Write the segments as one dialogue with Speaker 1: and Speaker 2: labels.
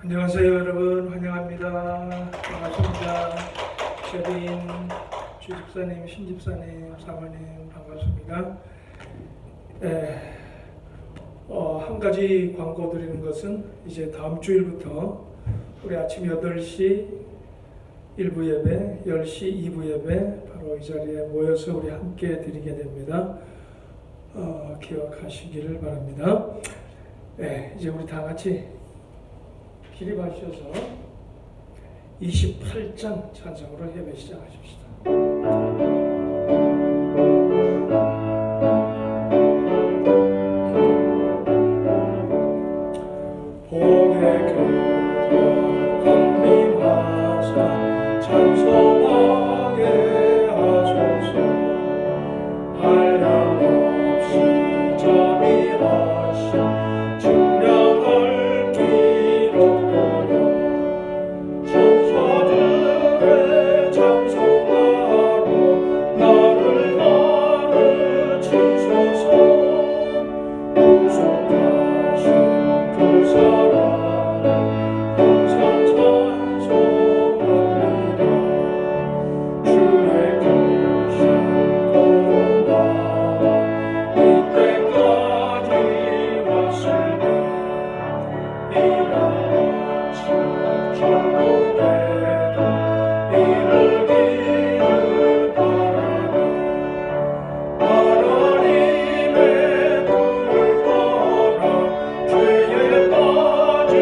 Speaker 1: 안녕하세요 여러분, 환영합니다. 반갑습니다. 최빈 주집사님, 신집사님, 사모님 반갑습니다. 한 가지 광고 드리는 것은 이제 다음 주일부터 우리 아침 8시 1부 예배, 10시 2부 예배 바로 이 자리에 모여서 우리 함께 드리게 됩니다. 기억하시기를 바랍니다. 이제 우리 다 같이 기립하셔서 28장 찬송으로 예배 시작하십시다. 복의 그가 강림하사 찬송하게 하소서. 한량없이 자비하신 증량할 기록하여 천사들의 찬송가로 나를 가르치소서. 구속하신 그 사랑을 항상 찬송합니다. 주의 크신 도움받아 이때까지 왔으니 이같이 천국에도 이르기를 바라네. 하나님의 꿈을 따라 죄에 빠진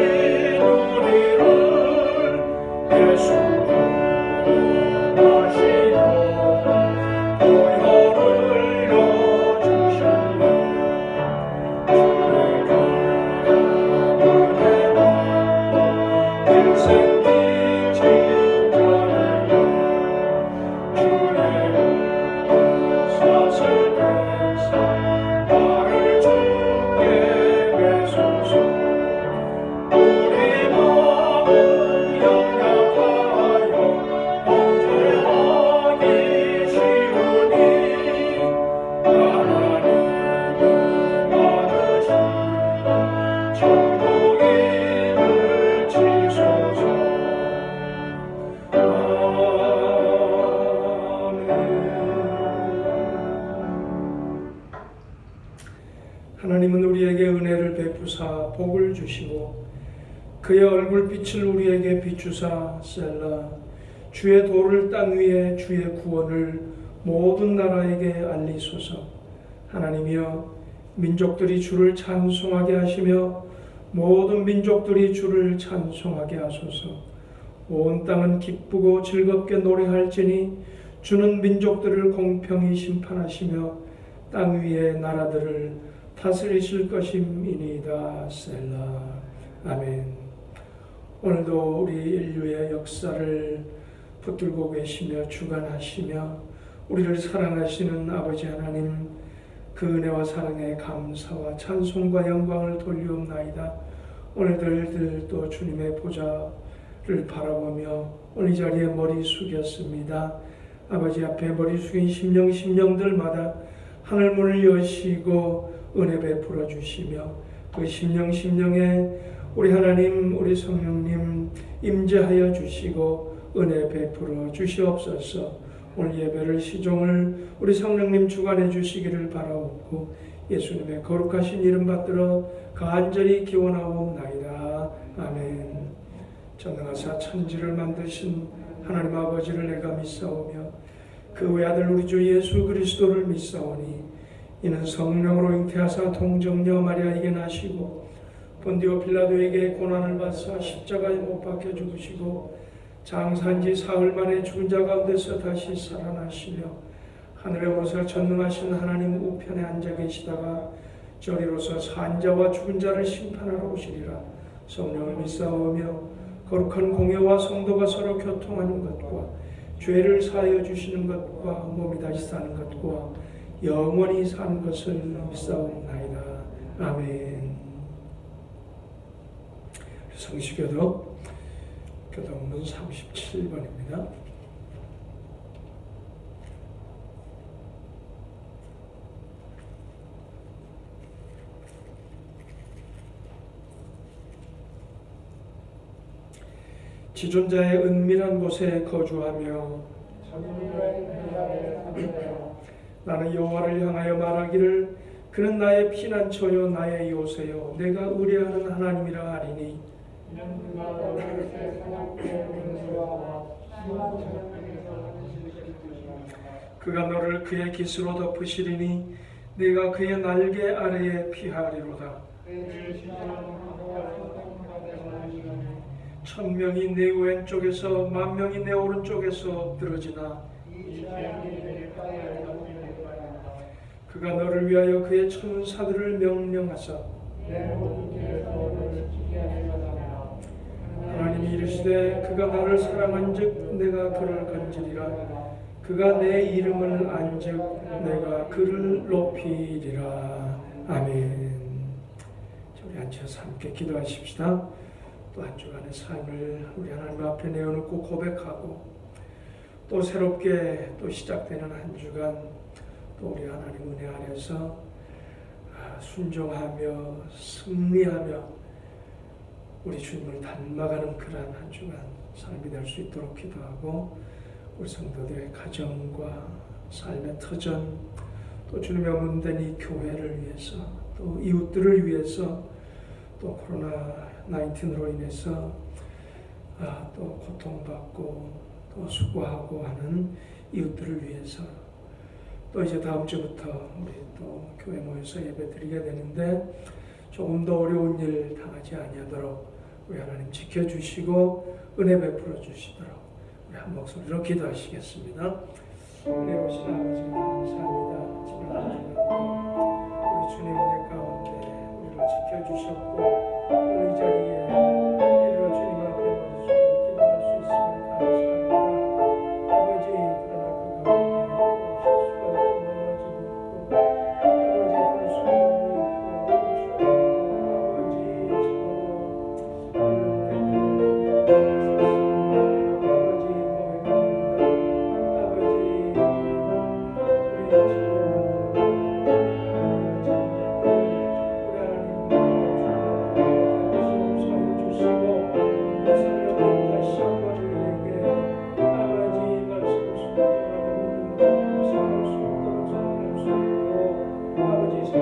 Speaker 1: 우리를 예수 구원하시려고 보혈을 흘려주셨네. 주의 은혜 받고 일생 빚진 자에게 주의 사슬 대사 나를 주께 매소서. 우리 마음은 연약하여 범죄하기 쉬우니 하나님이 받으시고 천국임을 지소서. 하나님은 우리에게 은혜를 베푸사 복을 주시고 그의 얼굴빛을 우리에게 비추사 셀라. 주의 도를 땅 위에 주의 구원을 모든 나라에게 알리소서. 하나님이여, 민족들이 주를 찬송하게 하시며 모든 민족들이 주를 찬송하게 하소서. 온 땅은 기쁘고 즐겁게 노래할지니 주는 민족들을 공평히 심판하시며 땅 위의 나라들을 다스리실 것임이니이다. 셀라. 아멘. 오늘도 우리 인류의 역사를 붙들고 계시며 주관하시며 우리를 사랑하시는 아버지 하나님, 그 은혜와 사랑에 감사와 찬송과 영광을 돌리옵나이다. 오늘들 또 주님의 보좌를 바라보며 오늘 이 자리에 머리 숙였습니다. 아버지 앞에 머리 숙인 심령들마다 하늘문을 여시고 은혜 베풀어 주시며 그 심령에 우리 하나님, 우리 성령님 임재하여 주시고 은혜 베풀어 주시옵소서. 오늘 예배를 시종을 우리 성령님 주관해 주시기를 바라옵고 예수님의 거룩하신 이름 받들어 간절히 기원하옵나이다. 아멘. 전능하사 천지를 만드신 하나님 아버지를 내가 믿사오며 그 외아들 우리 주 예수 그리스도를 믿사오니 이는 성령으로 잉태하사 동정녀 마리아에게 나시고 본디오 빌라도에게 고난을 받사 십자가에 못 박혀 죽으시고 장사한 지 사흘 만에 죽은 자 가운데서 다시 살아나시며 하늘에 오르사 전능하신 하나님 우편에 앉아 계시다가 저리로서 산 자와 죽은 자를 심판하러 오시리라. 성령을 믿사오며 거룩한 공회와 성도가 서로 교통하는 것과 죄를 사하여 주시는 것과 몸이 다시 사는 것과 영원히 사는 것을 믿사옵나이다. 아멘. 성시교독 교독문 37번입니다. 지존자의 은밀한 곳에 거주하며 나는 여호와를 향하여 말하기를 그는 나의 피난처요 나의 요새요 내가 의뢰하는 하나님이라 하리니 그가 너를 그의 깃으로 덮으시리니 네가 그의 날개 아래에 피하리로다. 천명이 내 왼쪽에서 만명이 내 오른쪽에서 엎드러지나 그가 너를 위하여 그의 천사들을 명령하사 하나님이 이르시되 그가 나를 사랑한즉 내가 그를 건지리라 그가 내 이름을 안즉 내가 그를 높이리라. 아멘. 우리 앉아서 함께 기도하십시다. 또 한 주간의 삶을 우리 하나님 앞에 내어놓고 고백하고 또 새롭게 또 시작되는 한 주간 또 우리 하나님 은혜 아래서 순종하며 승리하며 우리 주님을 닮아가는 그러한 한 주간 삶이 될 수 있도록 기도하고 우리 성도들의 가정과 삶의 터전 또 주님의 문된 이 교회를 위해서 또 이웃들을 위해서 또 코로나19으로 인해서 또 고통받고 또 수고하고 하는 이웃들을 위해서 또 이제 다음 주부터 우리 또 교회 모여서 예배 드리게 되는데 조금 더 어려운 일 당하지 아니하도록 우리 하나님 지켜주시고 은혜 베풀어 주시도록 우리 한 목소리로 기도하시겠습니다. 은혜로우신 아버지 감사합니다. 우리 주님 은혜 가운데 우리를 지켜주셨고 오늘 이 자리에 이르러 주님 앞에 머리속으로 기도할 수 있음을 감사합니다. 아버지 그러나 그 가운데 실수가 있고 넘어짐이 있고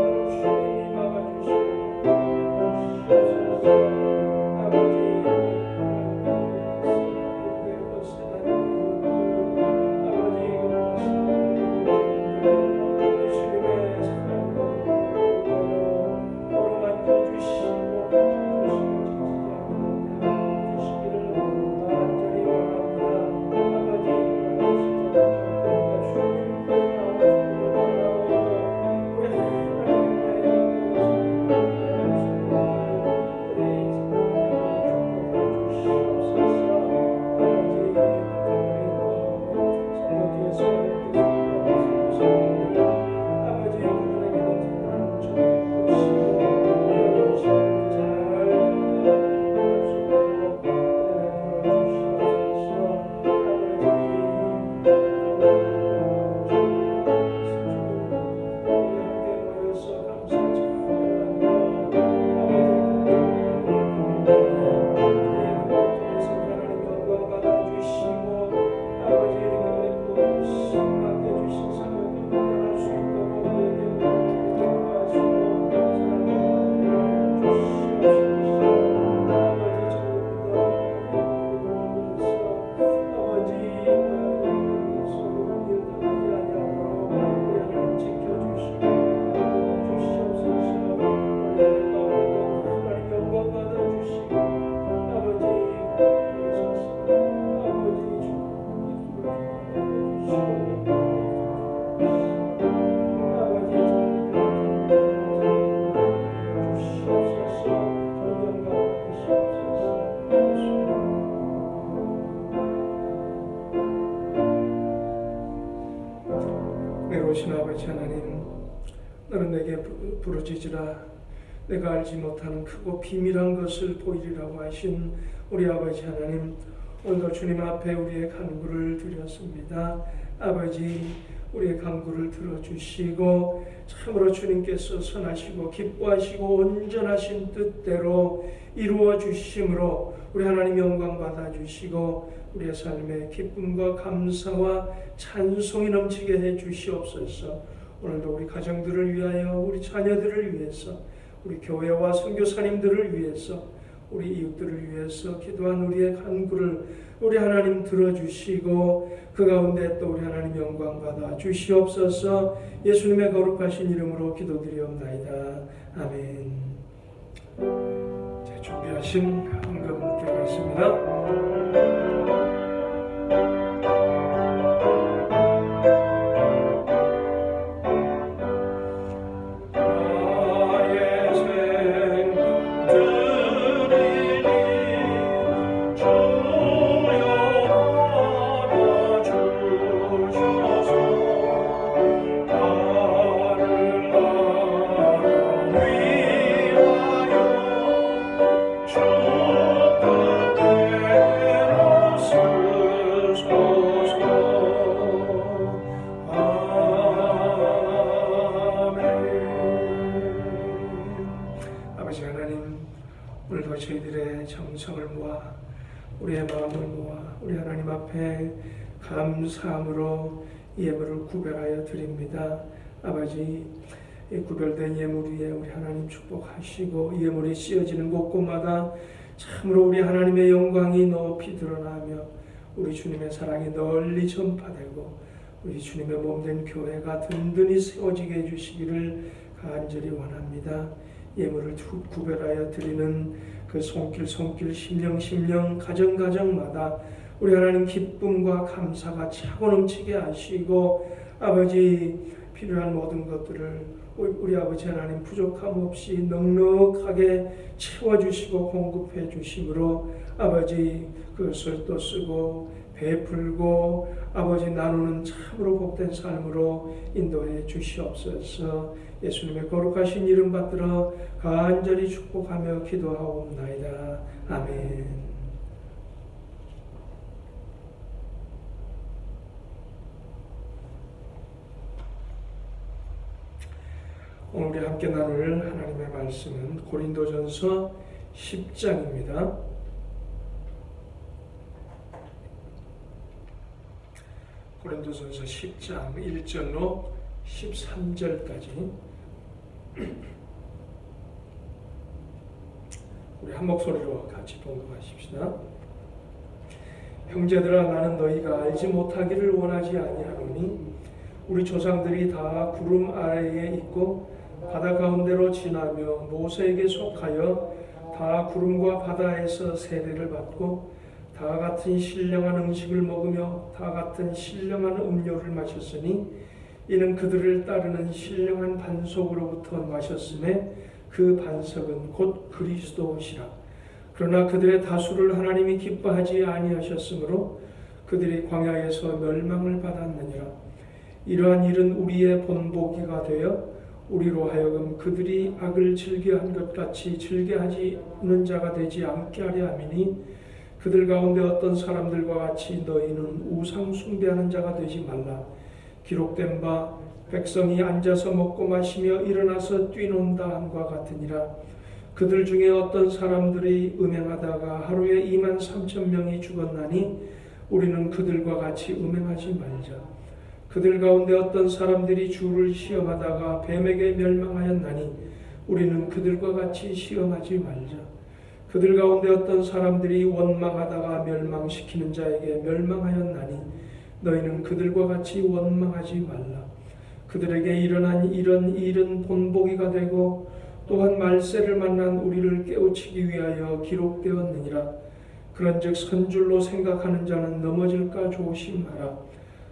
Speaker 1: 아버지 불순종이 있고 내게 부르짖으라. 내가 알지 못하는 크고 비밀한 것을 보이리라고 하신 우리 아버지 하나님, 오늘도 주님 앞에 우리의 간구를 드렸습니다. 아버지, 우리의 간구를 들어주시고 참으로 주님께서 선하시고 기뻐하시고 온전하신 뜻대로 이루어 주심으로 우리 하나님 영광 받아주시고 우리의 삶에 기쁨과 감사와 찬송이 넘치게 해 주시옵소서. 오늘도 우리 가정들을 위하여, 우리 자녀들을 위해서, 우리 교회와 선교사님들을 위해서, 우리 이웃들을 위해서 기도한 우리의 간구를 우리 하나님 들어주시고 그 가운데 또 우리 하나님 영광 받아 주시옵소서. 예수님의 거룩하신 이름으로 기도드리옵나이다. 아멘. 준비하신 헌금 드리겠습니다. 오늘도 저희들의 정성을 모아 우리의 마음을 모아 우리 하나님 앞에 감사함으로 예물을 구별하여 드립니다. 아버지, 이 구별된 예물 위에 우리 하나님 축복하시고 예물이 씌어지는 곳곳마다 참으로 우리 하나님의 영광이 높이 드러나며 우리 주님의 사랑이 널리 전파되고 우리 주님의 몸된 교회가 든든히 세워지게 해주시기를 간절히 원합니다. 예물을 구별하여 드리는 그 손길 심령 가정마다 우리 하나님 기쁨과 감사가 차고 넘치게 하시고 아버지 필요한 모든 것들을 우리 아버지 하나님 부족함 없이 넉넉하게 채워주시고 공급해 주심으로 아버지 그것을 또 쓰고 베풀고 아버지 나누는 참으로 복된 삶으로 인도해 주시옵소서. 예수님의 거룩하신 이름 받들어 간절히 축복하며 기도하옵나이다. 아멘. 오늘 우리 함께 나눌 하나님의 말씀은 고린도전서 10장입니다. 고린도전서 10장 1절로 13절까지 우리 한 목소리로 같이 봉독하십시다. 형제들아, 나는 너희가 알지 못하기를 원하지 아니하노니 우리 조상들이 다 구름 아래에 있고 바다 가운데로 지나며 모세에게 속하여 다 구름과 바다에서 세례를 받고 다 같은 신령한 음식을 먹으며 다 같은 신령한 음료를 마셨으니 이는 그들을 따르는 신령한 반석으로부터 마셨음에 그 반석은 곧 그리스도시라. 그러나 그들의 다수를 하나님이 기뻐하지 아니하셨으므로 그들이 광야에서 멸망을 받았느니라. 이러한 일은 우리의 본보기가 되어 우리로 하여금 그들이 악을 즐겨한 것 같이 즐겨하지는 자가 되지 않게 하려 함이니 그들 가운데 어떤 사람들과 같이 너희는 우상 숭배하는 자가 되지 말라. 기록된 바 백성이 앉아서 먹고 마시며 일어나서 뛰논다 함과 같으니라. 그들 중에 어떤 사람들이 음행하다가 하루에 23,000명이 죽었나니 우리는 그들과 같이 음행하지 말자. 그들 가운데 어떤 사람들이 주를 시험하다가 뱀에게 멸망하였나니 우리는 그들과 같이 시험하지 말자. 그들 가운데 어떤 사람들이 원망하다가 멸망시키는 자에게 멸망하였나니 너희는 그들과 같이 원망하지 말라. 그들에게 일어난 이런 일은 본보기가 되고 또한 말세를 만난 우리를 깨우치기 위하여 기록되었느니라. 그런즉 선줄로 생각하는 자는 넘어질까 조심하라.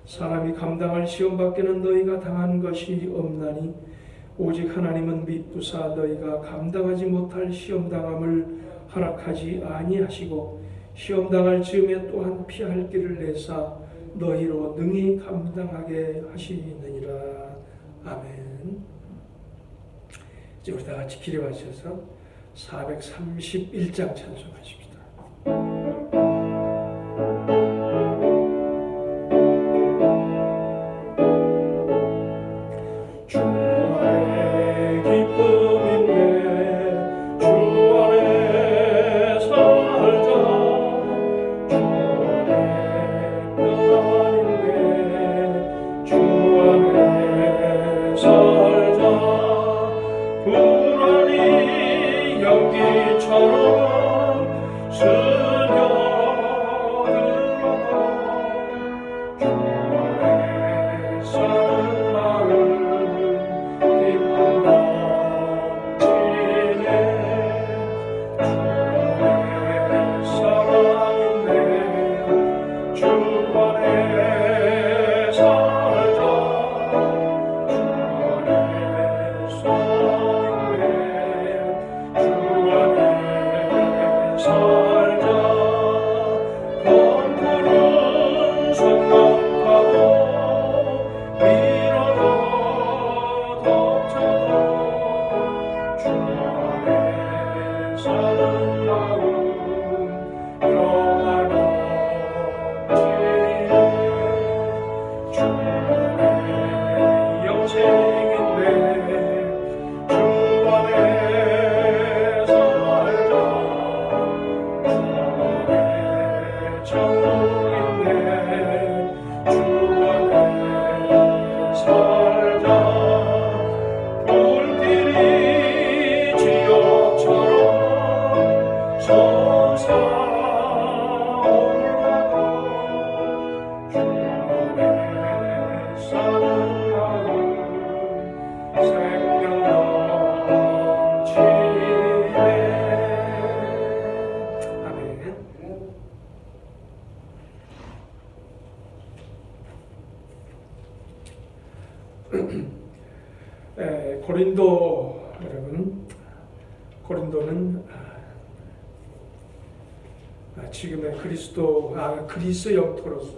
Speaker 1: 사람이 감당할 시험 밖에는 너희가 당한 것이 없나니 오직 하나님은 미쁘사 너희가 감당하지 못할 시험당함을 허락하지 아니하시고 시험당할 즈음에 또한 피할 길을 내사 너희로 능히 감당하게 하시느니라. 아멘. 이제 우리 다 같이 기립하셔서 431장 찬송하십시다. 고린도 여러분, 고린도는 지금의 그리스 영토로서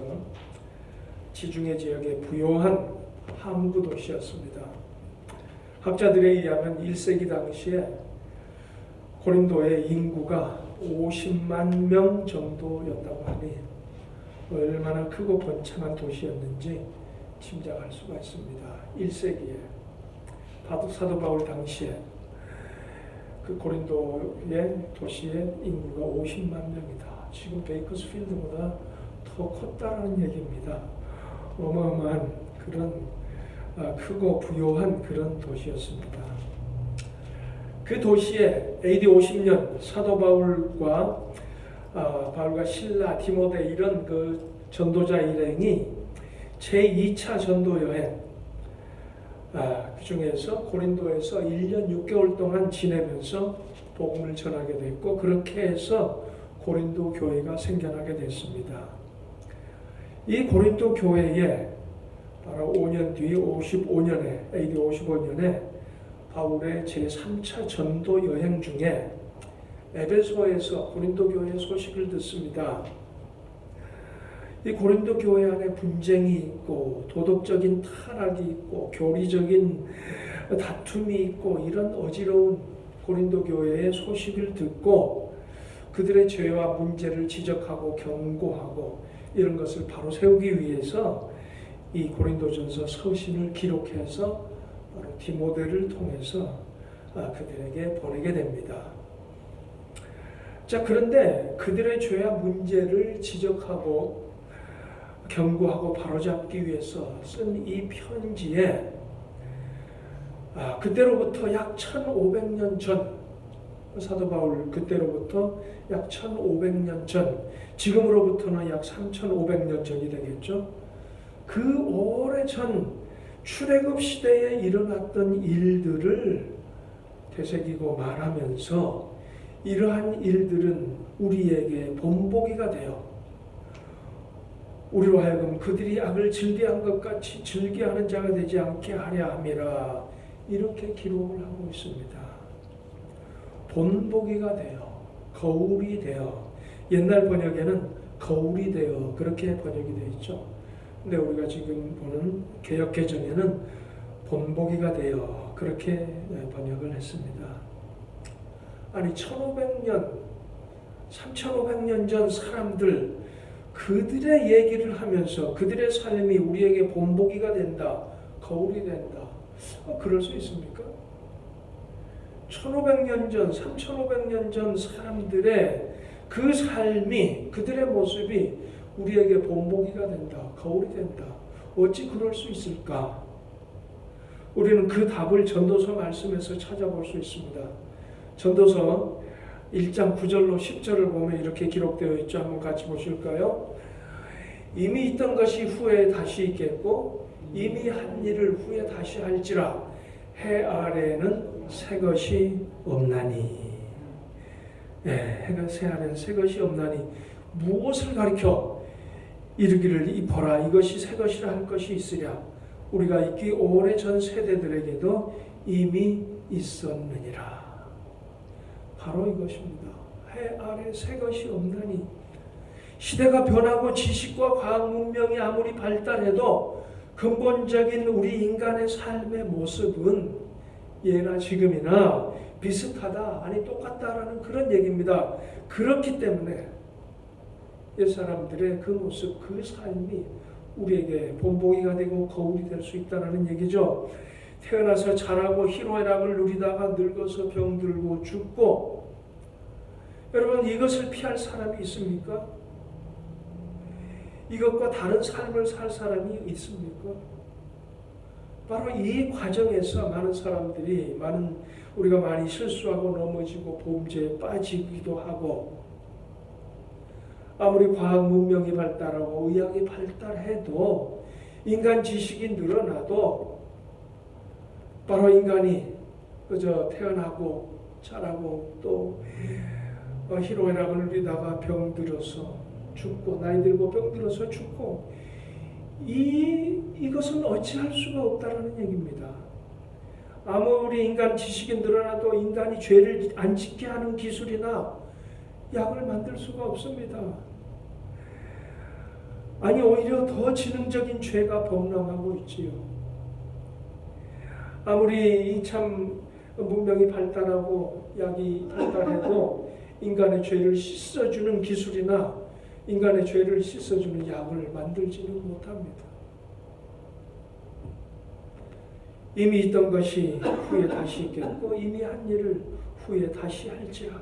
Speaker 1: 지중해 지역의 부요한 항구 도시였습니다. 학자들에 의하면 1세기 당시에 고린도의 인구가 50만 명 정도였다고 하니 얼마나 크고 번창한 도시였는지 짐작할 수가 있습니다. 1세기에 사도 바울 당시에 그 고린도의 도시의 인구가 50만 명이다. 지금 베이커스필드보다 더 컸다는 얘기입니다. 어마어마한 그런 크고 부요한 그런 도시였습니다. 그 도시에 AD 50년 사도 바울과 실라, 디모데 이런 그 전도자 일행이 제2차 전도 여행, 그 중에서 고린도에서 1년 6개월 동안 지내면서 복음을 전하게 됐고, 그렇게 해서 고린도 교회가 생겨나게 됐습니다. 이 고린도 교회에 바로 5년 뒤 55년에 AD 55년에 바울의 제3차 전도 여행 중에 에베소에서 고린도 교회의 소식을 듣습니다. 이 고린도 교회 안에 분쟁이 있고 도덕적인 타락이 있고 교리적인 다툼이 있고 이런 어지러운 고린도 교회의 소식을 듣고 그들의 죄와 문제를 지적하고 경고하고 이런 것을 바로 세우기 위해서 이 고린도전서 서신을 기록해서 바로 디모데를 통해서 그들에게 보내게 됩니다. 자, 그런데 그들의 죄와 문제를 지적하고 경고하고 바로잡기 위해서 쓴 이 편지에 그때로부터 약 1500년 전, 사도 바울 그때로부터 약 1500년 전, 지금으로부터는 약 3500년 전이 되겠죠. 그 오래전 출애굽 시대에 일어났던 일들을 되새기고 말하면서 이러한 일들은 우리에게 본보기가 되어 우리로 하여금 그들이 악을 즐겨한 것 같이 즐겨하는 자가 되지 않게 하려 함이라, 이렇게 기록을 하고 있습니다. 본보기가 되어, 거울이 되어, 옛날 번역에는 거울이 되어 그렇게 번역이 되어 있죠. 근데 우리가 지금 보는 개역개정에는 본보기가 되어 그렇게 번역을 했습니다. 아니 1500년, 3500년 전 사람들 그들의 얘기를 하면서 그들의 삶이 우리에게 본보기가 된다, 거울이 된다. 그럴 수 있습니까? 1500년 전, 3500년 전 사람들의 그 삶이, 그들의 모습이 우리에게 본보기가 된다, 거울이 된다. 어찌 그럴 수 있을까? 우리는 그 답을 전도서 말씀에서 찾아볼 수 있습니다. 전도서 1장 9절로 10절을 보면 이렇게 기록되어 있죠. 한번 같이 보실까요? 이미 있던 것이 후에 다시 있겠고 이미 한 일을 후에 다시 할지라 해 아래에는 새 것이 없나니. 해가 새 아래는 새 것이 없나니 무엇을 가리켜 이르기를 이 보라 이것이 새 것이라 할 것이 있으랴 우리가 있기 오래전 세대들에게도 이미 있었느니라. 바로 이것입니다. 해 아래 새 것이 없나니. 시대가 변하고 지식과 과학 문명이 아무리 발달해도 근본적인 우리 인간의 삶의 모습은 예나 지금이나 비슷하다, 아니 똑같다라는 그런 얘기입니다. 그렇기 때문에 옛사람들의 그 모습, 그 삶이 우리에게 본보기가 되고 거울이 될 수 있다는 얘기죠. 태어나서 자라고 희노애락을 누리다가 늙어서 병들고 죽고, 여러분 이것을 피할 사람이 있습니까? 이것과 다른 삶을 살 사람이 있습니까? 바로 이 과정에서 많은 사람들이 우리가 많이 실수하고 넘어지고 범죄에 빠지기도 하고, 아무리 과학 문명이 발달하고 의학이 발달해도 인간 지식이 늘어나도 바로 인간이 그저 태어나고 자라고 또 희노애락을 누리다가 병들어서 죽고, 나이 들고 병들어서 죽고, 이것은 어찌할 수가 없다는 얘기입니다. 아무리 인간 지식이 늘어나도 인간이 죄를 안 짓게 하는 기술이나 약을 만들 수가 없습니다. 아니 오히려 더 지능적인 죄가 범람하고 있지요. 아무리 이 참 문명이 발달하고 약이 발달해도 인간의 죄를 씻어주는 기술이나 인간의 죄를 씻어주는 약을 만들지는 못합니다. 이미 있던 것이 후에 다시 있겠고 이미 한 일을 후에 다시 할지라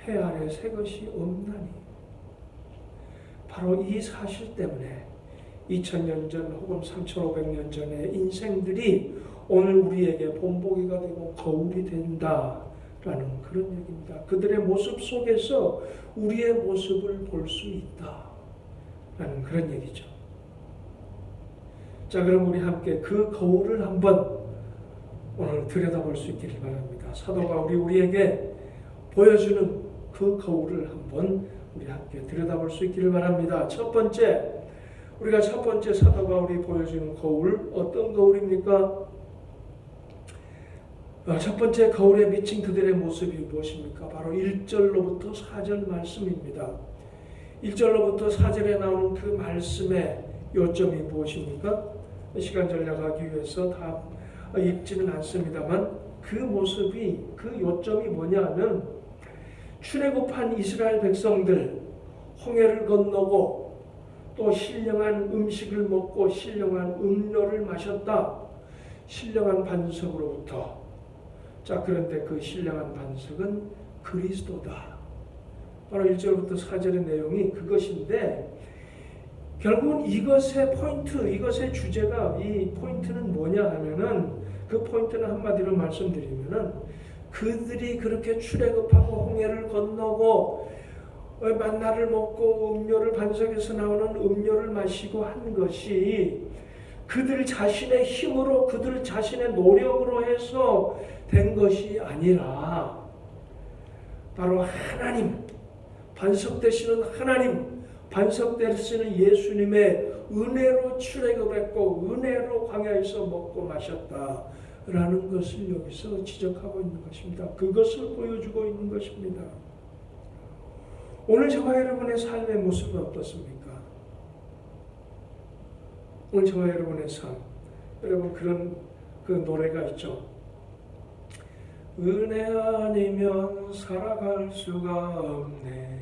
Speaker 1: 해 아래 새 것이 없나니. 바로 이 사실 때문에 2000년 전 혹은 3500년 전의 인생들이 오늘 우리에게 본보기가 되고 거울이 된다라는 그런 얘기입니다. 그들의 모습 속에서 우리의 모습을 볼 수 있다라는 그런 얘기죠. 자, 그럼 우리 함께 그 거울을 한번 오늘 들여다볼 수 있기를 바랍니다. 사도가 우리에게 보여주는 그 거울을 한번 우리 함께 들여다볼 수 있기를 바랍니다. 우리가 첫 번째 사도가 우리 보여주는 거울, 어떤 거울입니까? 첫 번째 거울에 비친 그들의 모습이 무엇입니까? 바로 1절로부터 4절 말씀입니다. 1절로부터 4절에 나오는 그 말씀의 요점이 무엇입니까? 시간 절약하기 위해서 다 읽지는 않습니다만 그 모습이, 그 요점이 뭐냐 하면 출애굽한 이스라엘 백성들 홍해를 건너고 또 신령한 음식을 먹고 신령한 음료를 마셨다. 신령한 반석으로부터. 자, 그런데 그 신령한 반석은 그리스도다. 바로 1절부터 4절의 내용이 그것인데, 결국은 이것의 포인트, 이것의 주제가, 이 포인트는 뭐냐 하면은, 그 포인트는 한마디로 말씀드리면은 그들이 그렇게 출애굽하고 홍해를 건너고 만나를 먹고 음료를, 반석에서 나오는 음료를 마시고 한 것이 그들 자신의 힘으로, 그들 자신의 노력으로 해서 된 것이 아니라 바로 하나님, 반석 되시는 하나님, 반석 되시는 예수님의 은혜로 출애굽했고 은혜로 광야에서 먹고 마셨다라는 것을 여기서 지적하고 있는 것입니다. 그것을 보여주고 있는 것입니다. 오늘 저와 여러분의 삶의 모습은 어떻습니까? 오늘 저와 여러분의 삶, 여러분 그런 그 노래가 있죠. 은혜 아니면 살아갈 수가 없네.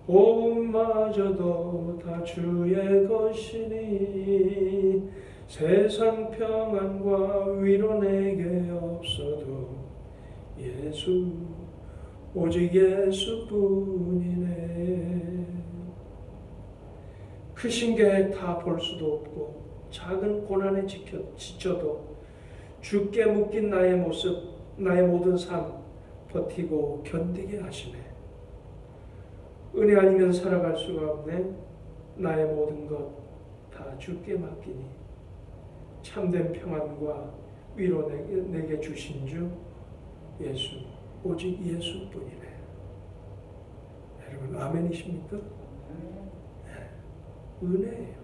Speaker 1: 호흡마저도 다 주의 것이니 세상 평안과 위로 내게 없어도 예수, 오직 예수뿐이네. 크신 계획 다 볼 수도 없고 작은 고난에 지쳐도 주께 묶인 나의 모습, 나의 모든 삶 버티고 견디게 하시네. 은혜 아니면 살아갈 수가 없네. 나의 모든 것 다 주께 맡기니 참된 평안과 위로 내게 주신 주 예수, 오직 예수뿐이네. 여러분 아멘이십니까? 은혜예요.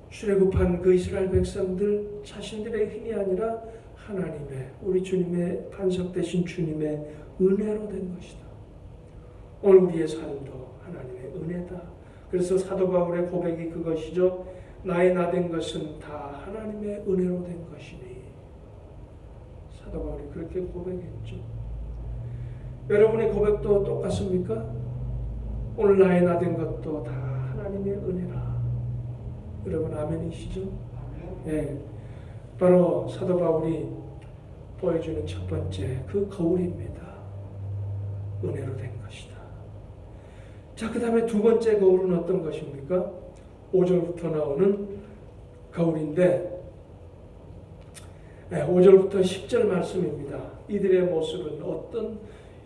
Speaker 1: 출애굽한 그 이스라엘 백성들 자신들의 힘이 아니라 하나님의, 우리 주님의 반석 되신 주님의 은혜로 된 것이다. 오늘 우리의 삶도 하나님의 은혜다. 그래서 사도 바울의 고백이 그것이죠. 나의 나 된 것은 다 하나님의 은혜로 된 것이니. 사도 바울이 그렇게 고백했죠. 여러분의 고백도 똑같습니까? 오늘 나의 나 된 것도 다 하나님의 은혜라. 여러분 아멘이시죠? 네, 바로 사도 바울이 보여주는 첫 번째 그 거울입니다. 은혜로 된 것이다. 자, 그 다음에 두 번째 거울은 어떤 것입니까? 5절부터 나오는 거울인데 5절부터 10절 말씀입니다. 이들의 모습은 어떤,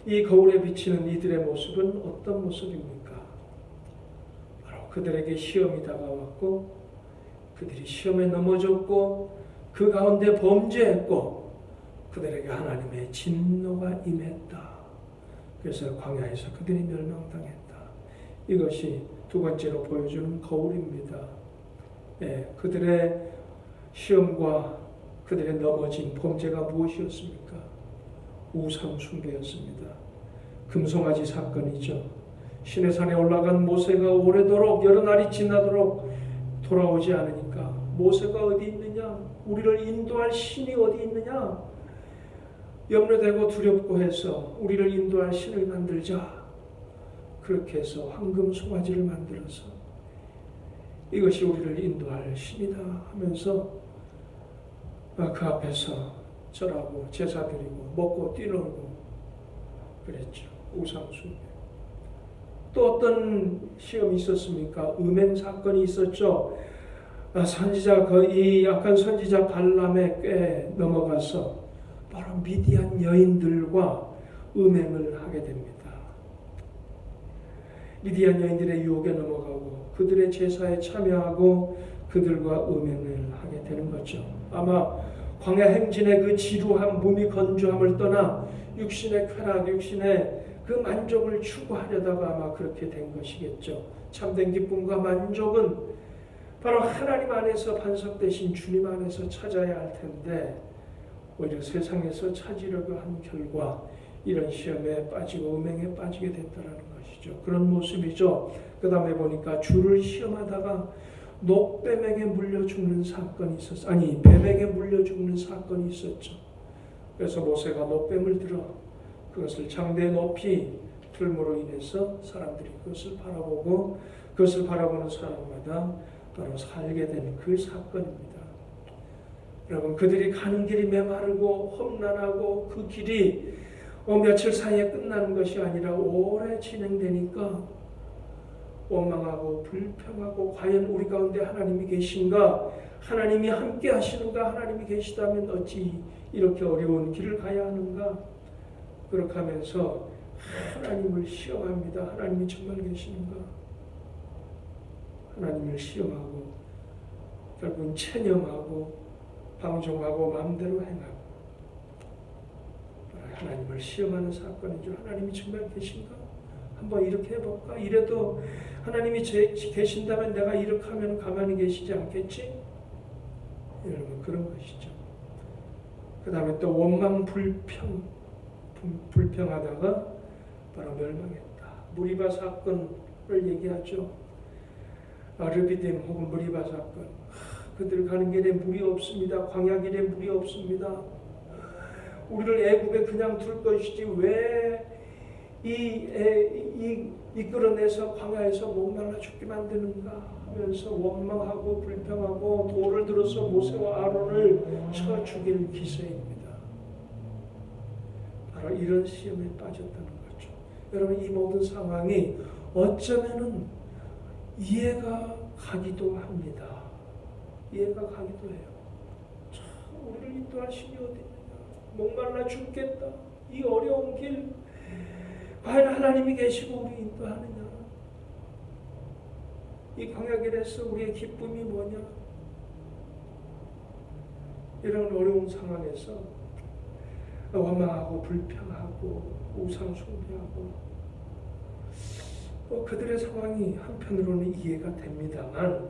Speaker 1: 이 거울에 비치는 이들의 모습은 어떤 모습입니까? 바로 그들에게 시험이 다가왔고 그들이 시험에 넘어졌고 그 가운데 범죄했고 그들에게 하나님의 진노가 임했다. 그래서 광야에서 그들이 멸망당했다. 이것이 두 번째로 보여주는 거울입니다. 그들의 시험과 그들의 넘어진 범죄가 무엇이었습니까? 우상 숭배였습니다. 금송아지 사건이죠. 시내산에 올라간 모세가 오래도록 여러 날이 지나도록 돌아오지 않으니까 모세가 어디 있느냐? 우리를 인도할 신이 어디 있느냐? 염려되고 두렵고 해서 우리를 인도할 신을 만들자. 그렇게 해서 황금 송아지를 만들어서 이것이 우리를 인도할 신이다 하면서 그 앞에서 절하고 제사 드리고 먹고 뛰놀고 그랬죠. 우상숭배. 또 어떤 시험이 있었습니까? 음행 사건이 있었죠. 선지자, 이 약한 선지자 발람의 꾀에 넘어가서 바로 미디안 여인들과 음행을 하게 됩니다. 미디안 여인들의 유혹에 넘어가고 그들의 제사에 참여하고 그들과 음행을 하게 되는 거죠. 아마 광야 행진의 그 지루함, 몸이 건조함을 떠나 육신의 쾌락, 육신의 그 만족을 추구하려다가 아마 그렇게 된 것이겠죠. 참된 기쁨과 만족은 바로 하나님 안에서 반석되신 주님 안에서 찾아야 할 텐데 오히려 세상에서 찾으려고 한 결과 이런 시험에 빠지고 음행에 빠지게 됐다는 것이죠. 그런 모습이죠. 그 다음에 보니까 주를 시험하다가 녹뱀에게 물려 죽는 사건이 있었어요. 아니, 뱀에게 물려 죽는 사건이 있었죠. 그래서 모세가 녹뱀을 들어 그것을 장대에 높이 들므로 인해서 사람들이 그것을 바라보고 그것을 바라보는 사람마다 바로 살게 된 그 사건입니다. 여러분, 그들이 가는 길이 메마르고 험난하고 그 길이 며칠 사이에 끝나는 것이 아니라 오래 진행되니까 원망하고 불평하고 과연 우리 가운데 하나님이 계신가? 하나님이 함께 하시는가? 하나님이 계시다면 어찌 이렇게 어려운 길을 가야 하는가? 그렇게 하면서 하나님을 시험합니다. 하나님이 정말 계시는가? 하나님을 시험하고 결국은 체념하고 방종하고 마음대로 행하고 하나님을 시험하는 사건이죠. 하나님이 정말 계신가? 한번 이렇게 해볼까? 이래도 하나님이 계신다면 내가 이렇게 하면 가만히 계시지 않겠지? 여러분, 그런 것이죠. 그 다음에 또 원망 불평하다가 바로 멸망했다. 무리바 사건을 얘기하죠. 르비딤 혹은 무리바 사건. 그들 가는 길에 물이 없습니다. 광야 길에 물이 없습니다. 우리를 애굽에 그냥 둘 것이지 왜 이끌어내서 광야에서 목말라 죽게 만드는가 하면서 원망하고 불평하고 돌을 들어서 모세와 아론을 쳐 죽일 기세입니다. 바로 이런 시험에 빠졌다는 거죠. 여러분, 이 모든 상황이 어쩌면은 이해가 가기도 합니다. 이해가 가기도 해요. 참, 우리를 인도할 신이 어디 있느냐. 목말라 죽겠다. 이 어려운 길 과연 하나님이 계시고 우리 인도하느냐. 이 광야길에서 우리의 기쁨이 뭐냐. 이런 어려운 상황에서 원망하고 불평하고 우상 숭배하고 그들의 상황이 한편으로는 이해가 됩니다만,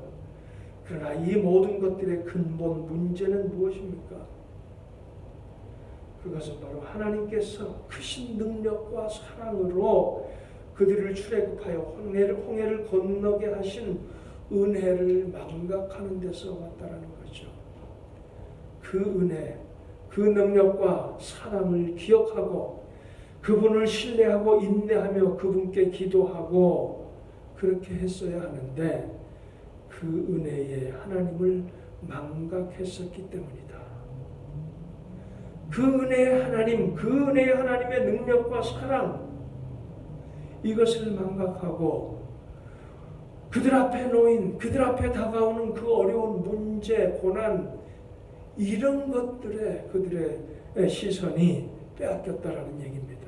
Speaker 1: 그러나 이 모든 것들의 근본 문제는 무엇입니까? 그것은 바로 하나님께서 크신 능력과 사랑으로 그들을 출애굽하여 홍해를 건너게 하신 은혜를 망각하는 데서 왔다라는 거죠. 그 은혜, 그 능력과 사랑을 기억하고 그분을 신뢰하고 인내하며 그분께 기도하고 그렇게 했어야 하는데 그 은혜에 하나님을 망각했었기 때문이다. 그 은혜의 하나님, 그 은혜의 하나님의 능력과 사랑, 이것을 망각하고 그들 앞에 놓인, 그들 앞에 다가오는 그 어려운 문제, 고난, 이런 것들에 그들의 시선이 빼앗겼다라는 얘기입니다.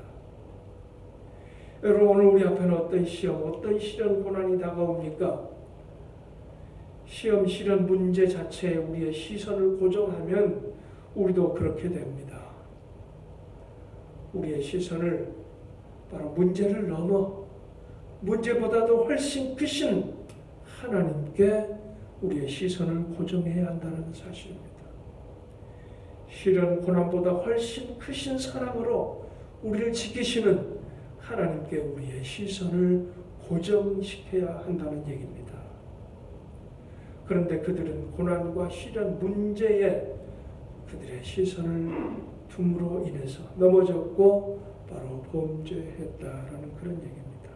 Speaker 1: 여러분, 오늘 우리 앞에는 어떤 시험, 어떤 시련, 고난이 다가옵니까? 시험, 시련, 문제 자체에 우리의 시선을 고정하면 우리도 그렇게 됩니다. 우리의 시선을 바로 문제를 넘어 문제보다도 훨씬 크신 하나님께 우리의 시선을 고정해야 한다는 사실입니다. 시련, 고난보다 훨씬 크신 사랑으로 우리를 지키시는 하나님께 우리의 시선을 고정시켜야 한다는 얘기입니다. 그런데 그들은 고난과 시련, 문제에 그들의 시선을 둠으로 인해서 넘어졌고 바로 범죄했다라는 그런 얘기입니다.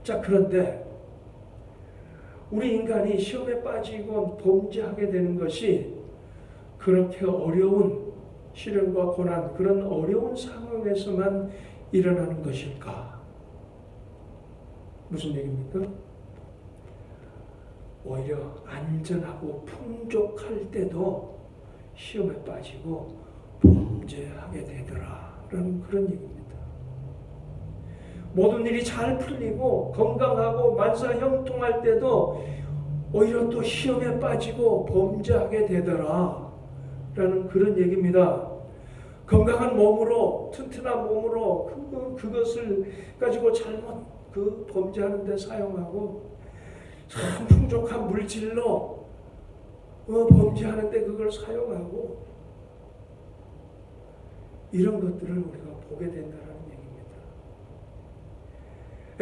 Speaker 1: 자, 그런데 우리 인간이 시험에 빠지고 범죄하게 되는 것이 그렇게 어려운 시련과 고난, 그런 어려운 상황에서만 일어나는 것일까? 무슨 얘기입니까? 오히려 안전하고 풍족할 때도 시험에 빠지고 범죄하게 되더라라는 그런 얘기입니다. 모든 일이 잘 풀리고 건강하고 만사형통할 때도 오히려 또 시험에 빠지고 범죄하게 되더라라는 그런 얘기입니다. 건강한 몸으로, 튼튼한 몸으로 그것을 가지고 잘못 범죄하는 데 사용하고, 참 풍족한 물질로 범죄하는 데 그걸 사용하고, 이런 것들을 우리가 보게 된다는 얘기입니다.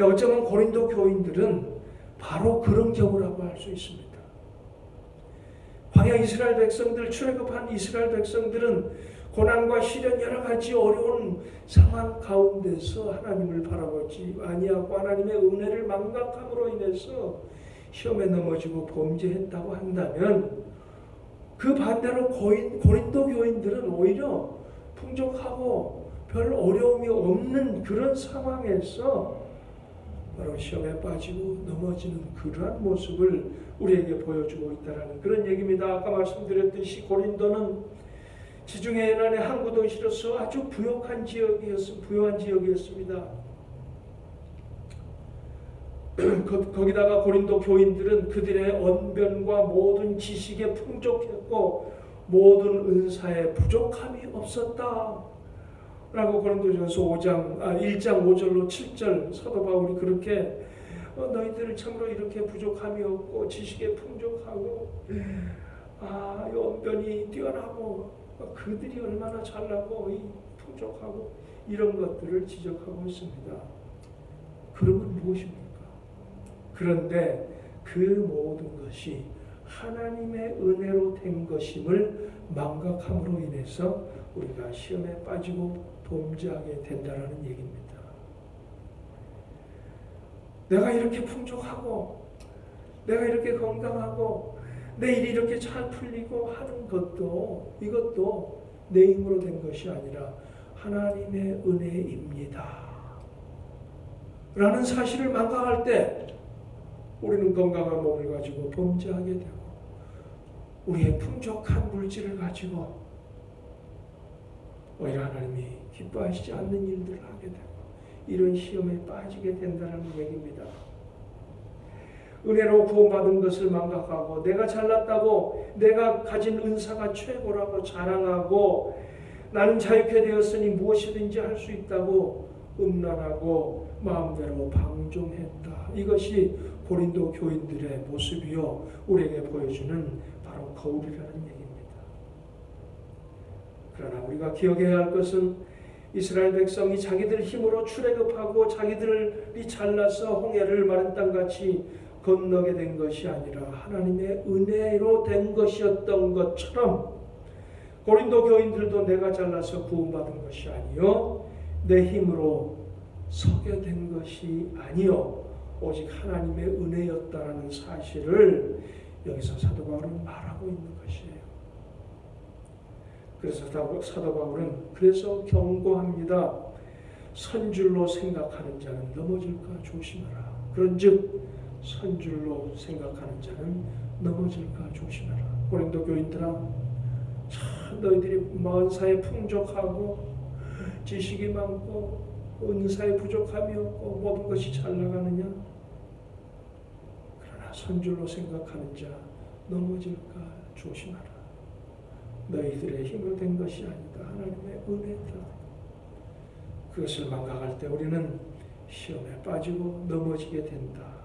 Speaker 1: 어쩌면 고린도 교인들은 바로 그런 경우라고 할 수 있습니다. 광야 이스라엘 백성들, 출애굽한 이스라엘 백성들은 고난과 시련, 여러 가지 어려운 상황 가운데서 하나님을 바라보지 아니하고 하나님의 은혜를 망각함으로 인해서 시험에 넘어지고 범죄했다고 한다면, 그 반대로 고린도 교인들은 오히려 풍족하고 별 어려움이 없는 그런 상황에서 바로 시험에 빠지고 넘어지는 그러한 모습을 우리에게 보여주고 있다는 그런 얘기입니다. 아까 말씀드렸듯이 고린도는 지중해 연안의 항구 도시로서 아주 부유한 지역이었습니다. 거기다가 고린도 교인들은 그들의 언변과 모든 지식에 풍족했고 모든 은사에 부족함이 없었다 라고 고린도전서 1장 5절로 7절 사도 바울이 그렇게 너희들 참으로 이렇게 부족함이 없고 지식에 풍족하고 이 언변이 뛰어나고 그들이 얼마나 잘나고 풍족하고 이런 것들을 지적하고 있습니다. 그러면 무엇입니까? 그런데 그 모든 것이 하나님의 은혜로 된 것임을 망각함으로 인해서 우리가 시험에 빠지고 범죄하게 된다는 얘기입니다. 내가 이렇게 풍족하고 내가 이렇게 건강하고 내 일이 이렇게 잘 풀리고 하는 것도 이것도 내 힘으로 된 것이 아니라 하나님의 은혜입니다. 라는 사실을 망각할 때 우리는 건강한 몸을 가지고 범죄하게 되고 우리의 풍족한 물질을 가지고 오히려 하나님이 기뻐하시지 않는 일들을 하게 되고 이런 시험에 빠지게 된다는 얘기입니다. 은혜로 구원받은 것을 망각하고 내가 잘났다고 내가 가진 은사가 최고라고 자랑하고 나는 자유케 되었으니 무엇이든지 할 수 있다고 음란하고 마음대로 방종했다. 이것이 고린도 교인들의 모습이요 우리에게 보여주는 바로 거울이라는 얘기입니다. 그러나 우리가 기억해야 할 것은 이스라엘 백성이 자기들 힘으로 출애굽하고 자기들이 잘나서 홍해를 마른 땅같이 건너게 된 것이 아니라 하나님의 은혜로 된 것이었던 것처럼 고린도 교인들도 내가 잘나서 구원받은 것이 아니요 내 힘으로 서게 된 것이 아니요 오직 하나님의 은혜였다라는 사실을 여기서 사도 바울은 말하고 있는 것이에요. 그래서 사도 바울은 그래서 경고합니다. 선줄로 생각하는 자는 넘어질까 조심하라. 그런즉 선줄로 생각하는 자는 넘어질까 조심하라. 고린도 교인들아, 참 너희들이 만사에 풍족하고 지식이 많고 은사에 부족함이 없고 모든 것이 잘 나가느냐? 그러나 선줄로 생각하는 자 넘어질까 조심하라. 너희들의 힘으로 된 것이 아니다. 하나님의 은혜다. 그것을 망각할 때 우리는 시험에 빠지고 넘어지게 된다.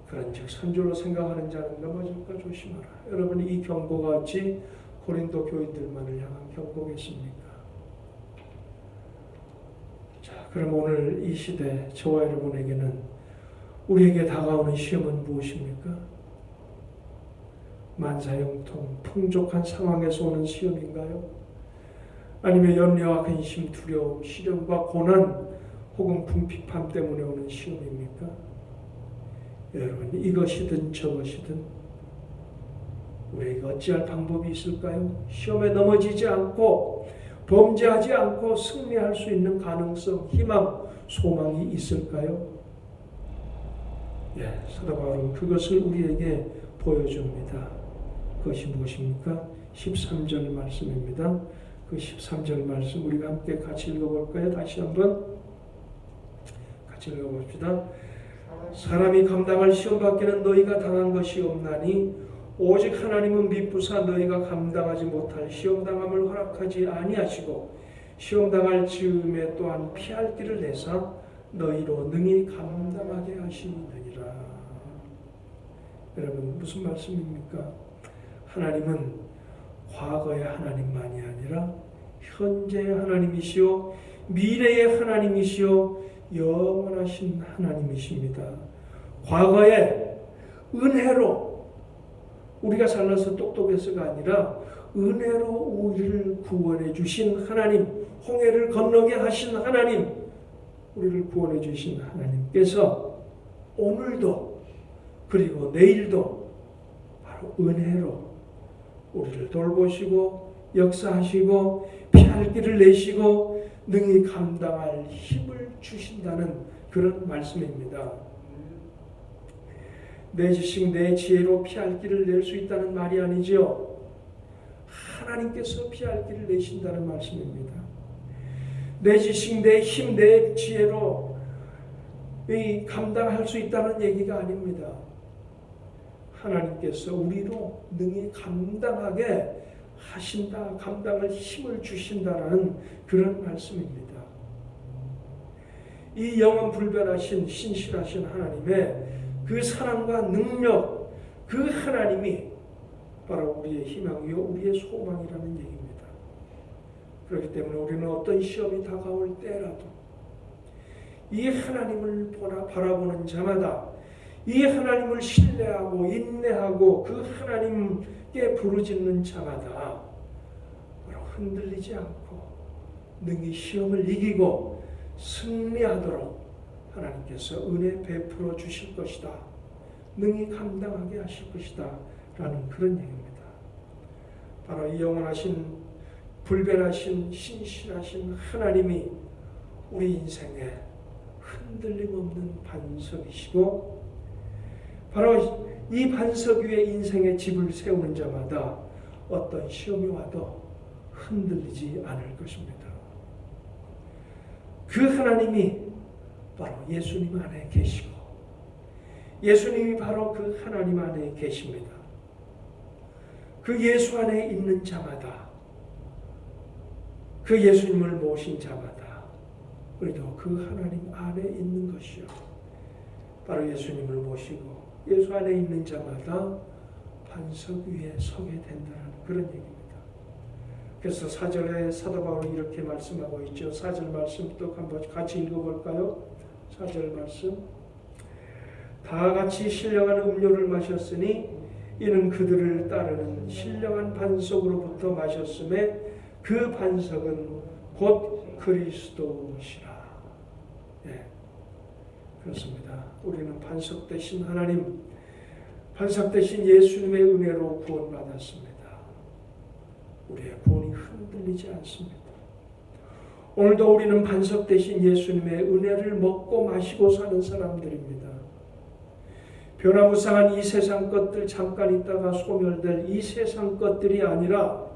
Speaker 1: 그런즉 선줄로 생각하는 자는 넘어질까 조심하라. 여러분, 이 경고가 어찌 고린도 교인들만을 향한 경고겠습니까? 자, 그럼 오늘 이 시대 저와 여러분에게는 우리에게 다가오는 시험은 무엇입니까? 만사형통 풍족한 상황에서 오는 시험인가요? 아니면 염려와 근심, 두려움, 시련과 고난 혹은 궁핍함 때문에 오는 시험입니까? 여러분, 이것이든 저것이든 우리에게 어찌할 방법이 있을까요? 시험에 넘어지지 않고 범죄하지 않고 승리할 수 있는 가능성, 희망, 소망이 있을까요? 사도 바울은 그것을 우리에게 보여줍니다. 그것이 무엇입니까? 13절 말씀입니다. 그 13절 말씀 우리가 함께 같이 읽어볼까요? 다시 한번 같이 읽어봅시다. 사람이 감당할 시험 밖에는 너희가 당한 것이 없나니 오직 하나님은 미쁘사 너희가 감당하지 못할 시험당함을 허락하지 아니하시고 시험당할 즈음에 또한 피할 길을 내사 너희로 능히 감당하게 하시느니라. 여러분, 무슨 말씀입니까? 하나님은 과거의 하나님만이 아니라 현재의 하나님이시오 미래의 하나님이시오 영원하신 하나님이십니다. 과거에 은혜로 우리가 살아서 똑똑해서가 아니라 은혜로 우리를 구원해 주신 하나님, 홍해를 건너게 하신 하나님, 우리를 구원해 주신 하나님께서 오늘도 그리고 내일도 바로 은혜로 우리를 돌보시고 역사하시고 피할 길을 내시고 능히 감당할 힘을 주신다는 그런 말씀입니다. 내 지식, 내 지혜로 피할 길을 낼 수 있다는 말이 아니죠. 하나님께서 피할 길을 내신다는 말씀입니다. 내 지식, 내 힘, 내 지혜로 감당할 수 있다는 얘기가 아닙니다. 하나님께서 우리로 능히 감당하게 하신다, 감당할 힘을 주신다라는 그런 말씀입니다. 이 영원 불변하신 신실하신 하나님의 그 사랑과 능력, 그 하나님이 바로 우리의 희망이요 우리의 소망이라는 얘기입니다. 그렇기 때문에 우리는 어떤 시험이 다가올 때라도 이 하나님을 바라보는 자마다 이 하나님을 신뢰하고 인내하고 그 하나님께 부르짖는 자마다 흔들리지 않고 능히 시험을 이기고 승리하도록 하나님께서 은혜 베풀어 주실 것이다. 능히 감당하게 하실 것이다. 라는 그런 얘기입니다. 바로 이 영원하신 불변하신 신실하신 하나님이 우리 인생에 흔들림 없는 반석이시고 바로 이 반석 위에 인생의 집을 세우는 자마다 어떤 시험이 와도 흔들리지 않을 것입니다. 그 하나님이 바로 예수님 안에 계시고 예수님이 바로 그 하나님 안에 계십니다. 그 예수 안에 있는 자마다 그 예수님을 모신 자마다 우리도 그 하나님 안에 있는 것이요 바로 예수님을 모시고 예수 안에 있는 자마다 반석 위에 서게 된다는 그런 얘기입니다. 그래서 4절에 사도 바울은 이렇게 말씀하고 있죠. 4절 말씀 또 한번 같이 읽어볼까요? 4절 말씀. 다 같이 신령한 음료를 마셨으니 이는 그들을 따르는 신령한 반석으로부터 마셨음에 그 반석은 곧 그리스도시라. 예, 그렇습니다. 우리는 반석 되신 하나님, 반석 되신 예수님의 은혜로 구원받았습니다. 우리의 구원이 흔들리지 않습니다. 오늘도 우리는 반석 되신 예수님의 은혜를 먹고 마시고 사는 사람들입니다. 변화무쌍한 이 세상 것들 잠깐 있다가 소멸될 이 세상 것들이 아니라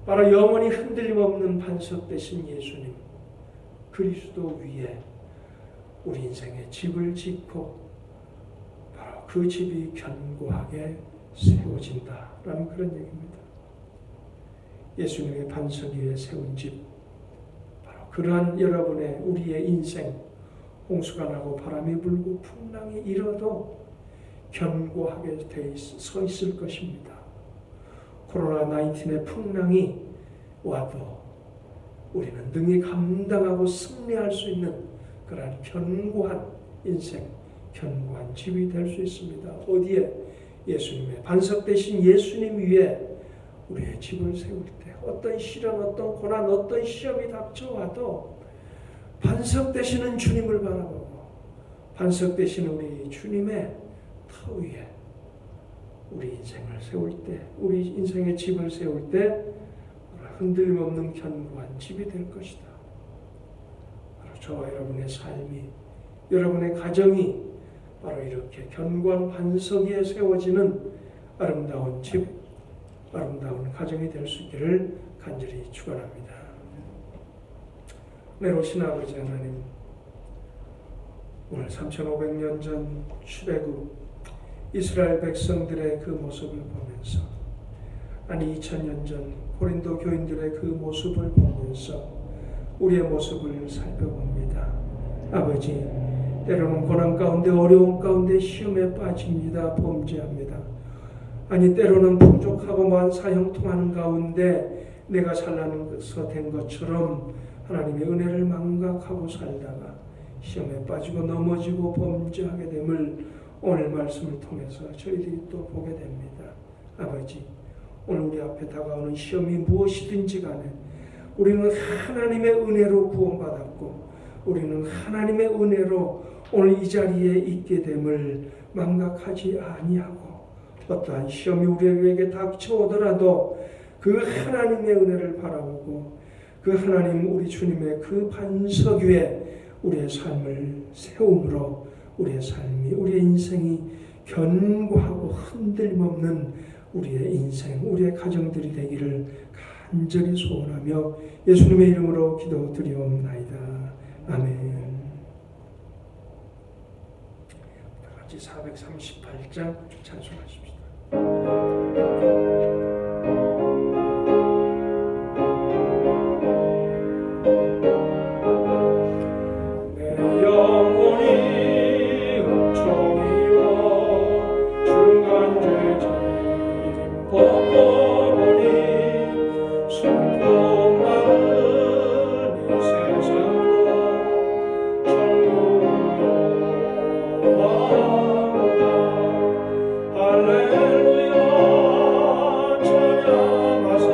Speaker 1: 바로 영원히 흔들림 없는 반석 되신 예수님 그리스도 위에 우리 인생의 집을 짓고 바로 그 집이 견고하게 세워진다라는 그런 얘기입니다. 예수님의 반석 위에 세운 집 바로 그러한 여러분의 우리의 인생 홍수가 나고 바람이 불고 풍랑이 일어도 견고하게 서 있을 것입니다. 코로나19의 풍랑이 와도 우리는 능히 감당하고 승리할 수 있는 그러한 견고한 인생, 견고한 집이 될 수 있습니다. 어디에? 예수님의 반석 되신 예수님 위에 우리의 집을 세울 때 어떤 시련, 어떤 고난, 어떤 시험이 닥쳐와도 반석 되시는 주님을 바라보고 반석 되시는 우리 주님의 터 위에 우리 인생을 세울 때, 우리 인생의 집을 세울 때 흔들림 없는 견고한 집이 될 것이다. 바로 저와 여러분의 삶이, 여러분의 가정이 바로 이렇게 견고한 반석 위에 세워지는 아름다운 집, 아름다운 가정이 될 수 있기를 간절히 축원합니다. 내로신 아버지 하나님, 오늘 3500년 전 출애굽 이스라엘 백성들의 그 모습을 보면서, 아니 2000년 전 고린도 교인들의 그 모습을 보면서 우리의 모습을 살펴봅니다. 아버지, 때로는 고난 가운데, 어려움 가운데 시험에 빠집니다. 범죄합니다. 아니 때로는 풍족하고 만사형통하는 가운데 내가 살라서 된 것처럼 하나님의 은혜를 망각하고 살다가 시험에 빠지고 넘어지고 범죄하게 됨을 오늘 말씀을 통해서 저희들이 또 보게 됩니다. 아버지, 오늘 우리 앞에 다가오는 시험이 무엇이든지 간에 우리는 하나님의 은혜로 구원받았고 우리는 하나님의 은혜로 오늘 이 자리에 있게 됨을 망각하지 아니하고 어떠한 시험이 우리에게 닥쳐오더라도 그 하나님의 은혜를 바라보고 그 하나님 우리 주님의 그 반석 위에 우리의 삶을 세움으로 우리의 삶이, 우리의 인생이 견고하고 흔들림 없는 우리의 인생, 우리의 가정들이 되기를 간절히 소원하며 예수님의 이름으로 기도드리옵나이다. 아멘. 다 같이 438장 찬송하십시다.
Speaker 2: 할렐루야 찬양하세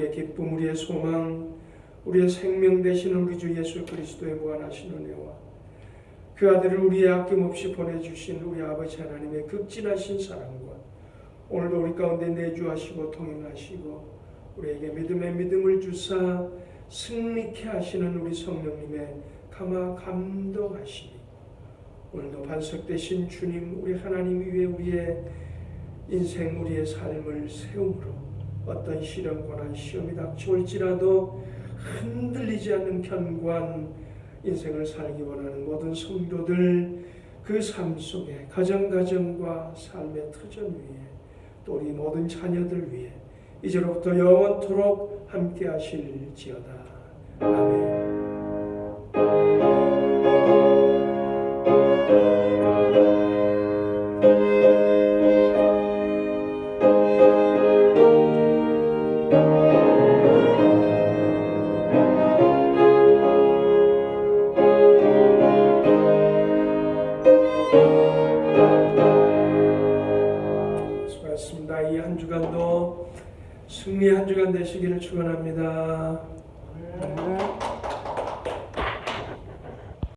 Speaker 1: 우리의 기쁨, 우리의 소망, 우리의 생명 되시는 우리 주 예수 그리스도의 무한하신 은혜와 그 아들을 우리의 아낌없이 보내주신 우리 아버지 하나님의 극진하신 사랑과 오늘도 우리 가운데 내주하시고 통행하시고 우리에게 믿음의 믿음을 주사 승리케 하시는 우리 성령님의 감동하시니 오늘도 반석되신 주님, 우리 하나님 위에 우리의 인생, 우리의 삶을 세움으로 어떤 시련, 고난, 시험이 닥쳐올지라도 흔들리지 않는 견고한 인생을 살기 원하는 모든 성도들, 그 삶 속에 가정과 삶의 터전 위에 또 우리 모든 자녀들 위에 이제로부터 영원토록 함께 하실지어다. 아멘. 수고하셨습니다. 이 한 주간도 승리 한 주간 되시기를 축원합니다.